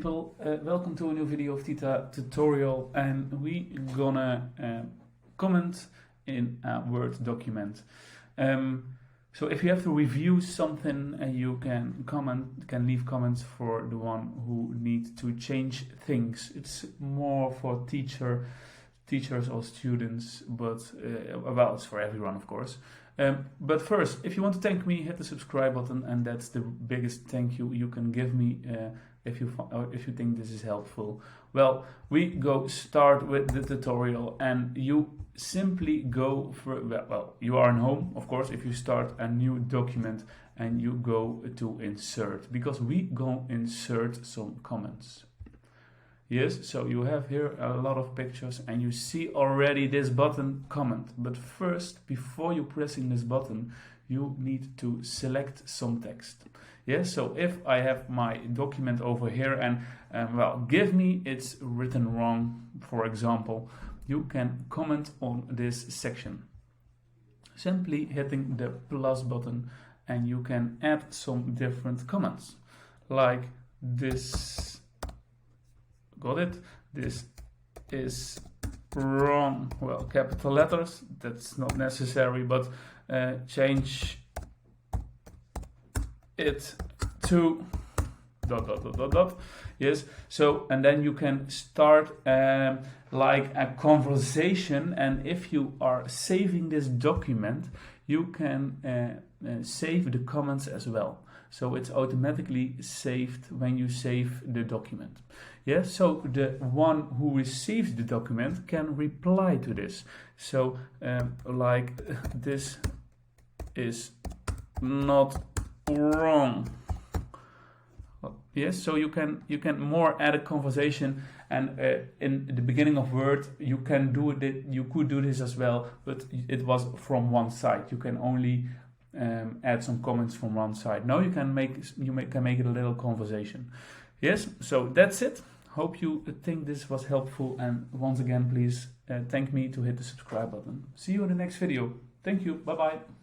People, welcome to a new video of Tita tutorial, and we gonna comment in a Word document. So if you have to review something, you can leave comments for the one who need to change things. It's more for teachers or students, but well, it's for everyone, of course. But first, if you want to thank me, hit the subscribe button, and that's the biggest thank you you can give me if you think this is helpful. Well, we go start with the tutorial, and you simply go for, well, you are in home, of course, if you start a new document and you go to insert, because we go insert some comments. Yes, so you have here a lot of pictures and you see already this button comment. But first, before you pressing this button, you need to select some text. Yes, so if I have my document over here and well, give me it's written wrong, for example, you can comment on this section. Simply hitting the plus button, and you can add some different comments like this. Got it? This is wrong. Well, capital letters, that's not necessary, but change it to ... Yes, so, and then you can start like a conversation, and if you are saving this document, you can save the comments as well. So it's automatically saved when you save the document. Yes, so the one who receives the document can reply to this. So like this is not wrong. Yes, so you can more add a conversation, and in the beginning of Word you can do it. You could do this as well, but it was from one side. You can only add some comments from one side. Now you can make it a little conversation. Yes, so that's it. Hope you think this was helpful, and once again, please thank me to hit the subscribe button. See you in the next video. Thank you. Bye bye.